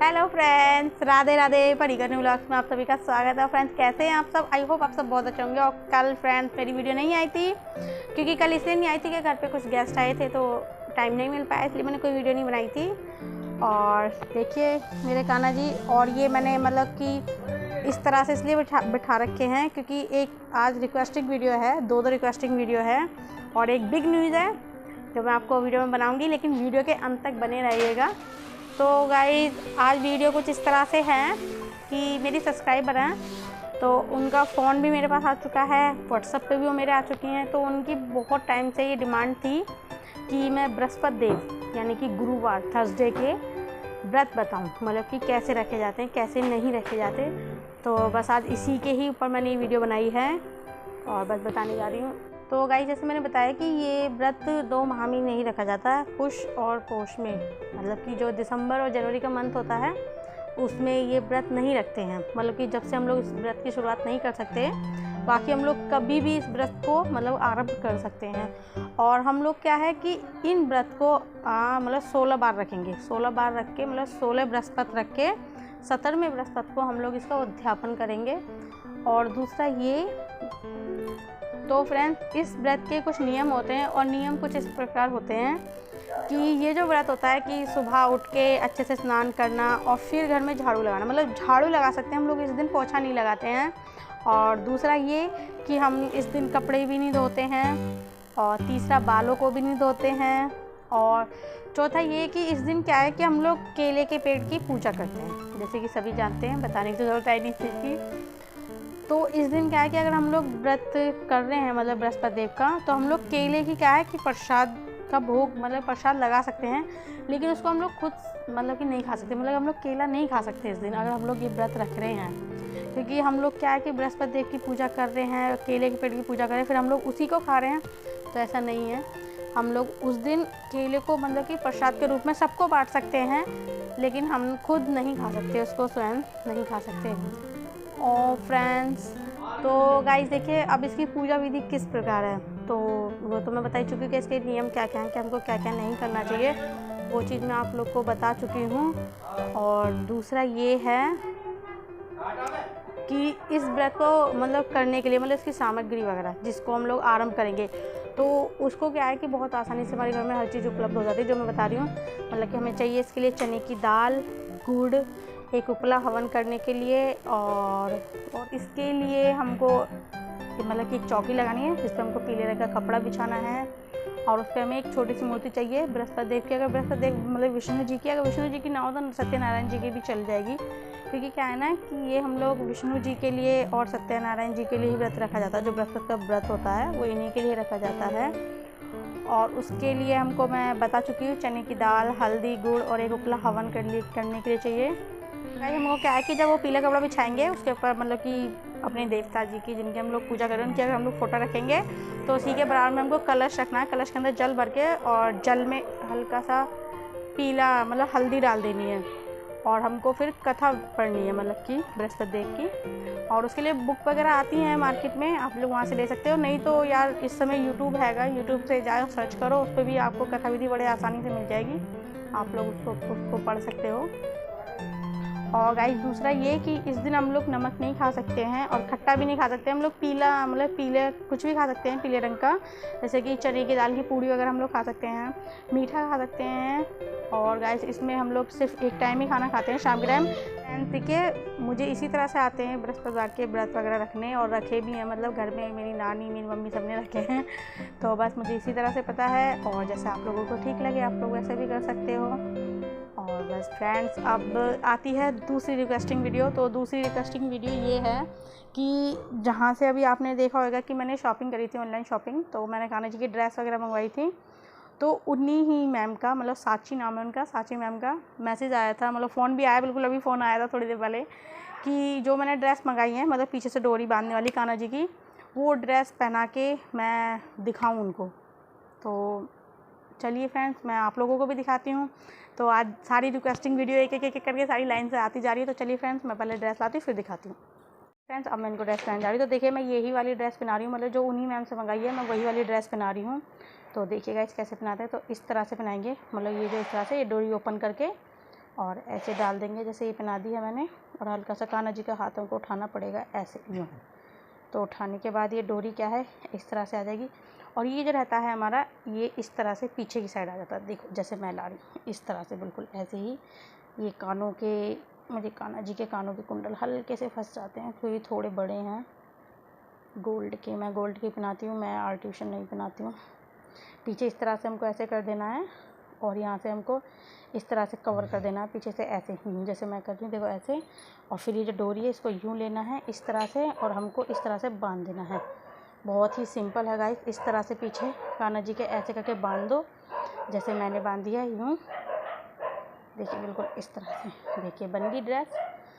Hello friends, Radhe Radhe. Parikar vlogs में आप सभी का स्वागत है। फ्रेंड्स, कैसे हैं आप सब? आई होप आप सब बहुत अच्छे होंगे। और कल फ्रेंड्स मेरी वीडियो नहीं आई थी, क्योंकि कल इसलिए नहीं आई थी कि घर पे कुछ गेस्ट आए थे तो टाइम नहीं मिल पाया, इसलिए मैंने कोई वीडियो नहीं बनाई थी। और देखिए मेरे कान्हा जी, और ये मैंने मतलब कि इस तरह से इसलिए बिठा रखे हैं क्योंकि एक आज रिक्वेस्टिंग वीडियो है, दो रिक्वेस्टिंग वीडियो है और एक बिग न्यूज़ है जो मैं आपको वीडियो में बनाऊँगी, लेकिन वीडियो के अंत तक बने रहिएगा। तो गाइस, आज वीडियो कुछ इस तरह से है कि मेरी सब्सक्राइबर हैं, तो उनका फ़ोन भी मेरे पास आ चुका है, व्हाट्सएप पे भी वो मेरे आ चुकी हैं। तो उनकी बहुत टाइम से ये डिमांड थी कि मैं बृहस्पतिदेव यानी कि गुरुवार थर्सडे के व्रत बताऊं, मतलब कि कैसे रखे जाते हैं, कैसे नहीं रखे जाते। तो बस आज इसी के ही ऊपर मैंने ये वीडियो बनाई है और बस बताने जा रही हूँ। तो गाइस, जैसे मैंने बताया कि ये व्रत 2 माह में नहीं रखा जाता है, पुष और पोष में, मतलब कि जो दिसंबर और जनवरी का मंथ होता है उसमें ये व्रत नहीं रखते हैं। मतलब कि जब से हम लोग इस व्रत की शुरुआत नहीं कर सकते, बाकी हम लोग कभी भी इस व्रत को मतलब आरंभ कर सकते हैं। और हम लोग क्या है कि इन व्रत को मतलब 16 बार रखेंगे, 16 बार रख के, मतलब 16 बृहस्पति रख के 17वें बृहस्पति को हम लोग इसका उद्यापन करेंगे। और दूसरा ये, तो फ्रेंड्स इस व्रत के कुछ नियम होते हैं और नियम कुछ इस प्रकार होते हैं कि ये जो व्रत होता है कि सुबह उठ के अच्छे से स्नान करना और फिर घर में झाड़ू लगाना, मतलब झाड़ू लगा सकते हैं हम लोग, इस दिन पोछा नहीं लगाते हैं। और दूसरा ये कि हम इस दिन कपड़े भी नहीं धोते हैं। और तीसरा, बालों को भी नहीं धोते हैं। और चौथा ये कि इस दिन क्या है कि हम लोग केले के पेड़ की पूजा करते हैं, जैसे कि सभी जानते हैं, बताने की ज़रूरत है नहीं चीज़ की। तो इस दिन क्या है कि अगर हम लोग व्रत कर रहे हैं मतलब बृहस्पतिदेव का, तो हम लोग केले की क्या है कि प्रसाद का भोग, मतलब प्रसाद लगा सकते हैं, लेकिन उसको हम लोग खुद मतलब कि नहीं खा सकते। मतलब हम लोग केला नहीं खा सकते इस दिन, अगर हम लोग ये व्रत रख रहे हैं, क्योंकि हम लोग क्या है कि बृहस्पतिदेव की पूजा कर रहे हैं, केले के पेड़ की पूजा कर रहे हैं, फिर हम लोग उसी को खा रहे हैं। तो ऐसा नहीं है, हम लोग उस दिन केले को मतलब कि प्रसाद के रूप में सबको बांट सकते हैं, लेकिन हम खुद नहीं खा सकते, उसको स्वयं नहीं खा सकते। और फ्रेंड्स, तो गाइस देखिए, अब इसकी पूजा विधि किस प्रकार है, तो वो तो मैं बता ही चुकी हूँ कि इसके नियम क्या क्या हैं, कि हमको क्या क्या नहीं करना चाहिए, वो चीज़ मैं आप लोग को बता चुकी हूँ। और दूसरा ये है कि इस व्रत को मतलब करने के लिए, मतलब इसकी सामग्री वगैरह जिसको हम लोग आरंभ करेंगे, तो उसको क्या है कि बहुत आसानी से हमारे घर में हर चीज़ उपलब्ध हो जाती है, जो मैं बता रही हूँ। मतलब कि हमें चाहिए इसके लिए चने की दाल, गुड़, एक उपला हवन करने के लिए, और इसके लिए हमको मतलब कि एक चौकी लगानी है जिस पर हमको पीले रंग का कपड़ा बिछाना है। और उस पर हमें एक छोटी सी मूर्ति चाहिए बृहस्पतिदेव की। अगर बृहस्पतिदेव मतलब विष्णु जी की, अगर विष्णु जी की ना हो तो सत्यनारायण जी की भी चल जाएगी, क्योंकि क्या है ना कि ये हम लोग विष्णु जी के लिए और सत्यनारायण जी के लिए ही व्रत रखा जाता है। जो बृहस्पति का व्रत होता है वो इन्हीं के लिए रखा जाता है। और उसके लिए हमको मैं बता चुकी हूँ, चने की दाल, हल्दी, गुड़ और एक उपला हवन करने के लिए चाहिए। भाई हमको क्या है कि जब वो पीला कपड़ा बिछाएंगे उसके ऊपर मतलब कि अपने देवता जी की, जिनकी हम लोग पूजा करें, उनकी अगर हम लोग फोटो रखेंगे, तो उसी के बराबर में हमको कलश रखना है। कलश के अंदर जल भर के और जल में हल्का सा पीला मतलब हल्दी डाल देनी है, और हमको फिर कथा पढ़नी है, मतलब कि बृहस्पतिदेव की। और उसके लिए बुक वगैरह आती हैं मार्केट में, आप लोग वहाँ से ले सकते हो। नहीं तो यार इस समय यूट्यूब हैगा, यूट्यूब से जाओ, सर्च करो, उस पर भी आपको कथा विधि बड़े आसानी से मिल जाएगी, आप लोग उसको पढ़ सकते हो। और गाइस, दूसरा ये कि इस दिन हम लोग नमक नहीं खा सकते हैं और खट्टा भी नहीं खा सकते। हम लोग पीला मतलब पीले कुछ भी खा सकते हैं, पीले रंग का, जैसे कि चने की दाल की पूड़ी वगैरह हम लोग खा सकते हैं, मीठा खा सकते हैं। और गाइस, इसमें हम लोग सिर्फ एक टाइम ही खाना खाते हैं, शाम के टाइम। एंड देखिए, मुझे इसी तरह से आते हैं बृहस्पतिवार के व्रत वगैरह रखने, और रखे भी हैं, मतलब घर में मेरी नानी, मेरी मम्मी सब ने रखे हैं। तो बस मुझे इसी तरह से पता है, और जैसे आप लोगों को ठीक लगे आप लोग वैसे भी कर सकते हो। और बस फ्रेंड्स, अब आती है दूसरी रिक्वेस्टिंग वीडियो। तो दूसरी रिक्वेस्टिंग वीडियो ये है कि जहाँ से अभी आपने देखा होगा कि मैंने शॉपिंग करी थी, ऑनलाइन शॉपिंग, तो मैंने कान्हा जी की ड्रेस वगैरह मंगवाई थी। तो उन्हीं ही मैम का, मतलब साची नाम है उनका, साची मैम का मैसेज आया था, मतलब फ़ोन भी आया, बिल्कुल अभी फ़ोन आया था थोड़ी देर पहले, कि जो मैंने ड्रेस मंगाई है, मतलब पीछे से डोरी बांधने वाली कान्हा जी की, वो ड्रेस पहना के मैं दिखाऊँ उनको। तो चलिए फ्रेंड्स, मैं आप लोगों को भी दिखाती हूँ। तो आज सारी रिक्वेस्टिंग वीडियो एक एक करके सारी लाइन से आती जा रही है। तो चलिए फ्रेंड्स, मैं पहले ड्रेस लाती हूँ फिर दिखाती हूँ। फ्रेंड्स, अब मैं इनको ड्रेस पहन जा रही हूँ। तो देखिए, मैं यही वाली ड्रेस पहना रही हूँ, मतलब जो उन्हीं मैम से मंगाई है, मैं वही वाली ड्रेस पहना रही हूँ। तो देखिएगा इस कैसे पहनाते हैं। तो इस तरह से पहनाएंगे, मतलब ये जो इस तरह से ये डोरी ओपन करके और ऐसे डाल देंगे, जैसे ये पहना दी है मैंने। और हल्का सा कान्हा जी का हाथों को उठाना पड़ेगा ऐसे यूँ। तो उठाने के बाद ये डोरी क्या है इस तरह से आ जाएगी। और ये जो रहता है हमारा, ये इस तरह से पीछे की साइड आ जाता है। देखो जैसे मैं ला रही हूँ इस तरह से, बिल्कुल ऐसे ही। ये कानों के, मुझे कान्हा जी के कानों के कुंडल हल्के से फंस जाते हैं क्योंकि थोड़े बड़े हैं गोल्ड के। मैं गोल्ड के पहनाती हूँ, मैं आर्टिफिशियल नहीं पहनाती हूँ। पीछे इस तरह से हमको ऐसे कर देना है और यहाँ से हमको इस तरह से कवर कर देना है पीछे से ऐसे, जैसे मैं कर रही हूँ देखो ऐसे। और फिर ये जो डोरी है इसको यूँ लेना है इस तरह से और हमको इस तरह से बांध देना है। बहुत ही सिंपल है गाइस। इस तरह से पीछे कान्हा जी के ऐसे करके बांध दो, जैसे मैंने बांध दिया यूँ। देखिए बिल्कुल इस तरह से, देखिए बन गई ड्रेस।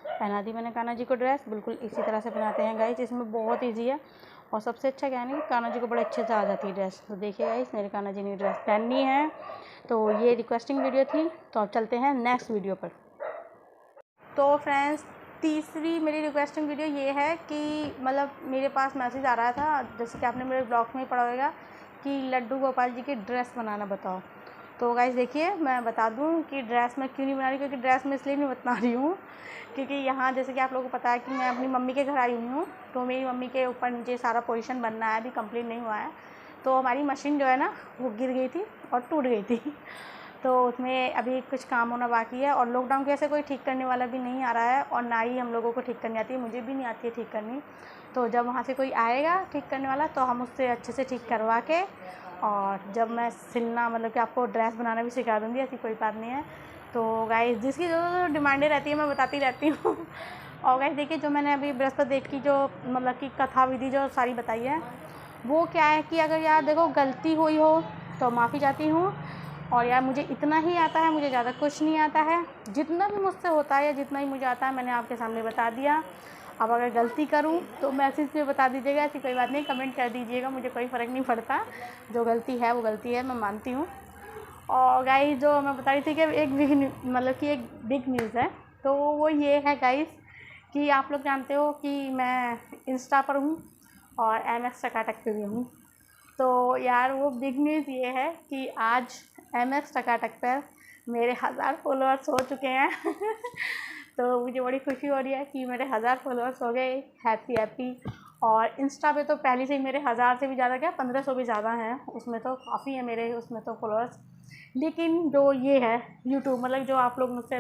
पहना दी मैंने कान्हा जी को ड्रेस। बिल्कुल इसी तरह से पहनाते हैं गाइस, इसमें बहुत ईजी है। और सबसे अच्छा क्या है ना कि कान्हा जी को बड़े अच्छे से आ जाती है ड्रेस। तो देखिए गाइस मेरे कान्हा जी ने ड्रेस पहननी है। तो ये रिक्वेस्टिंग वीडियो थी। तो अब चलते हैं नेक्स्ट वीडियो पर। तो फ्रेंड्स तीसरी मेरी रिक्वेस्टिंग वीडियो ये है कि मतलब मेरे पास मैसेज आ रहा था, जैसे कि आपने मेरे ब्लॉग में पढ़ा होगा कि लड्डू गोपाल जी की ड्रेस बनाना बताओ। तो गाइस देखिए मैं बता दूं कि ड्रेस मैं क्यों नहीं बना रही, क्योंकि ड्रेस मैं इसलिए नहीं बता रही हूँ क्योंकि यहाँ जैसे कि आप लोगों को पता है कि मैं अपनी मम्मी के घर आई हुई हूँ। तो मेरी मम्मी के ऊपर नीचे सारा पोजीशन बनना है, अभी कंप्लीट नहीं हुआ है। तो हमारी मशीन जो है ना वो गिर गई थी और टूट गई थी। तो उसमें अभी कुछ काम होना बाकी है। और लॉकडाउन के ऐसे कोई ठीक करने वाला भी नहीं आ रहा है और ना ही हम लोगों को ठीक करनी आती है, मुझे भी नहीं आती है ठीक करनी। तो जब वहाँ से कोई आएगा ठीक करने वाला तो हम उससे अच्छे से ठीक करवा के, और जब मैं सिलना मतलब कि आपको ड्रेस बनाना भी सिखा दूँगी, ऐसी कोई बात नहीं है। तो गाइस जिसकी जो डिमांडें रहती है मैं बताती रहती हूँ। और गाइस देखिए जो मैंने अभी बृहस्पति देव की जो मतलब कि कथा विधि जो सारी बताई है, वो क्या है कि अगर यार देखो गलती हुई हो तो माफ़ी चाहती हूँ। और यार मुझे इतना ही आता है, मुझे ज़्यादा कुछ नहीं आता है। जितना भी मुझसे होता है या जितना ही मुझे आता है मैंने आपके सामने बता दिया। अब अगर गलती करूं तो मैसेज पे बता दीजिएगा, ऐसी कोई बात नहीं, कमेंट कर दीजिएगा, मुझे कोई फ़र्क नहीं पड़ता। जो गलती है वो गलती है, मैं मानती हूँ। और गाइस जो मैं बता रही थी कि एक बिग मतलब कि एक बिग न्यूज़ है, तो वो ये है गाइस कि आप लोग जानते हो कि मैं इंस्टा पर हूँ और MX टकाटक पे भी हूँ। तो यार वो बिग न्यूज़ ये है कि आज MX टकाटक पर मेरे 1000 फॉलोअर्स हो चुके हैं। तो मुझे बड़ी खुशी हो रही है कि मेरे 1000 फॉलोअर्स हो गए। Happy happy. और इंस्टा पे तो पहले से ही मेरे 1000 से भी ज़्यादा, क्या 1500 भी ज़्यादा हैं, उसमें तो काफ़ी है मेरे उसमें तो फॉलोअर्स। लेकिन जो ये है यूट्यूब, मतलब जो आप लोग मुझसे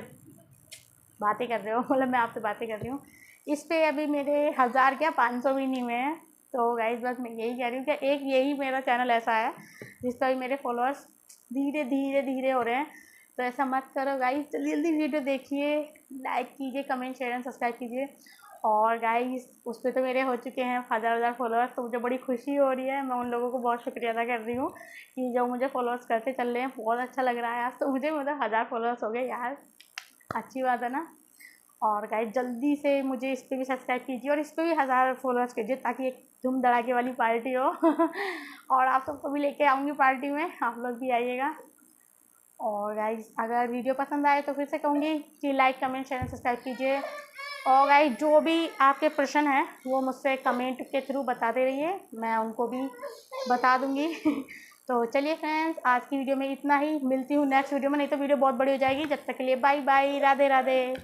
बातें कर रहे हो, मतलब मैं आपसे बातें कर रही हूँ, इस पर अभी मेरे 1000 क्या 500 भी नहीं हुए हैं। तो गाइस बस मैं यही कह रही हूँ कि एक यही मेरा चैनल ऐसा है जिस पर मेरे फॉलोअर्स धीरे धीरे धीरे हो रहे हैं। तो ऐसा मत करो गाइस, जल्दी जल्दी वीडियो देखिए, लाइक कीजिए, कमेंट शेयर एंड सब्सक्राइब कीजिए। और गाइस उस पर तो मेरे हो चुके हैं 1000 फॉलोअर्स, तो मुझे बड़ी खुशी हो रही है। मैं उन लोगों को बहुत शुक्रिया अदा कर रही हूँ कि जो मुझे फॉलोअर्स करते चल रहे हैं। बहुत अच्छा लग रहा है आज तो मुझे, मतलब 1000 फॉलोअर्स हो गए यार, अच्छी बात है ना। और गाइस जल्दी से मुझे इस पर भी सब्सक्राइब कीजिए और इस पर भी 1000 फॉलोअर्स कीजिए ताकि एक धूम धड़ाके वाली पार्टी हो। और आप सबको भी लेके आऊँगी पार्टी में, आप लोग भी आइएगा। और गाइस अगर वीडियो पसंद आए तो फिर से कहूँगी कि लाइक कमेंट शेयर सब्सक्राइब कीजिए। और गाइस जो भी आपके प्रश्न हैं वो मुझसे कमेंट के थ्रू बताते रहिए, मैं उनको भी बता दूँगी। तो चलिए फ्रेंड्स आज की वीडियो में इतना ही, मिलती हूँ नेक्स्ट वीडियो में, नहीं तो वीडियो बहुत बड़ी हो जाएगी। जब तक के लिए बाय बाय, राधे राधे।